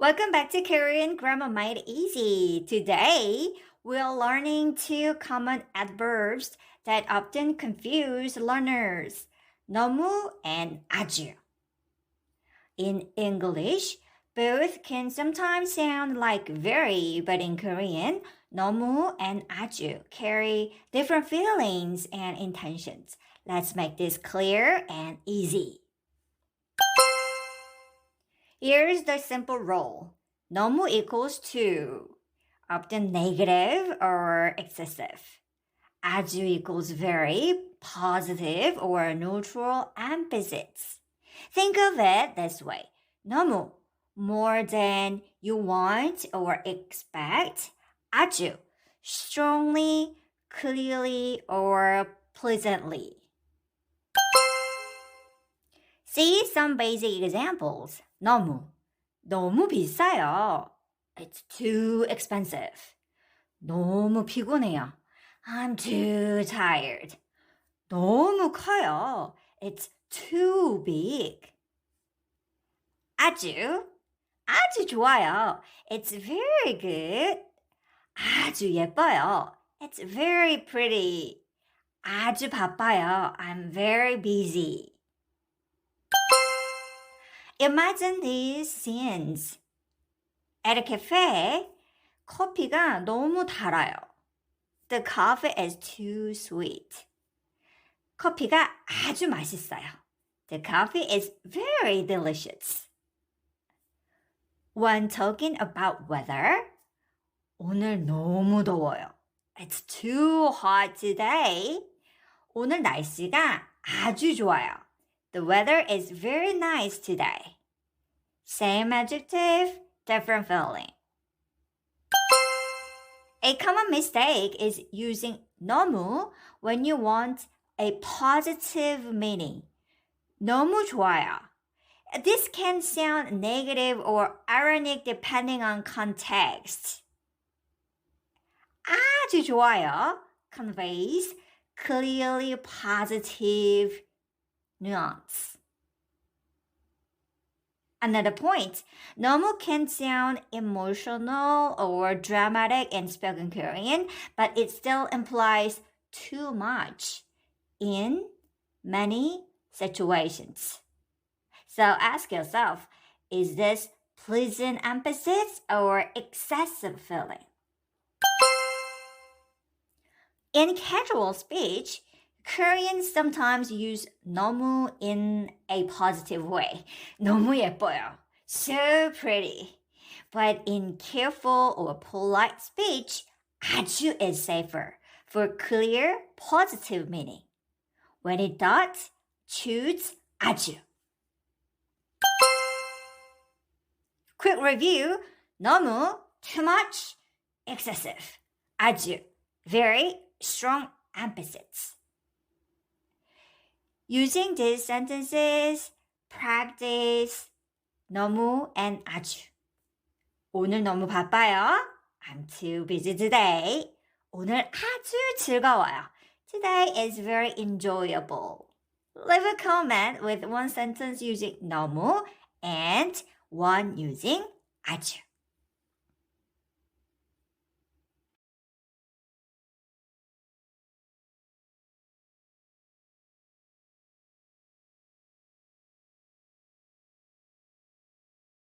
Welcome back to Korean Grammar Made Easy. Today, we're learning two common adverbs that often confuse learners. 너무 and 아주. In English, both can sometimes sound like very, but in Korean, 너무 and 아주 carry different feelings and intentions. Let's make this clear and easy. Here's the simple rule. 너무 equals to, often negative or excessive. 아주 equals very, positive or neutral emphasis. Think of it this way. 너무, more than you want or expect. 아주, strongly, clearly, or pleasantly. See some basic examples. 너무 비싸요. It's too expensive. 너무 피곤해요. I'm too tired. 너무 커요. It's too big. 아주 좋아요. It's very good. 아주 예뻐요. It's very pretty. 아주 바빠요. I'm very busy. Imagine these scenes. At a cafe, 커피가 너무 달아요. The coffee is too sweet. 커피가 아주 맛있어요. The coffee is very delicious. When talking about weather, 오늘 너무 더워요. It's too hot today. 오늘 날씨가 아주 좋아요. The weather is very nice today. Same adjective, different feeling. A common mistake is using 너무 when you want a positive meaning. 너무 좋아요. This can sound negative or ironic depending on context. 아주 좋아요 conveys clearly positive nuance. Another point, 너무 can sound emotional or dramatic in spoken Korean, but it still implies too much in many situations. So ask yourself, is this pleasant emphasis or excessive feeling? In casual speech, Koreans sometimes use 너무 in a positive way. 너무 예뻐요. So pretty. But in careful or polite speech, 아주 is safer for clear positive meaning. When in doubt, choose 아주. Quick review. 너무, too much, excessive. 아주, very strong emphasis. Using these sentences, practice 너무 and 아주. 오늘 너무 바빠요. I'm too busy today. 오늘 아주 즐거워요. Today is very enjoyable. Leave a comment with one sentence using 너무 and one using 아주.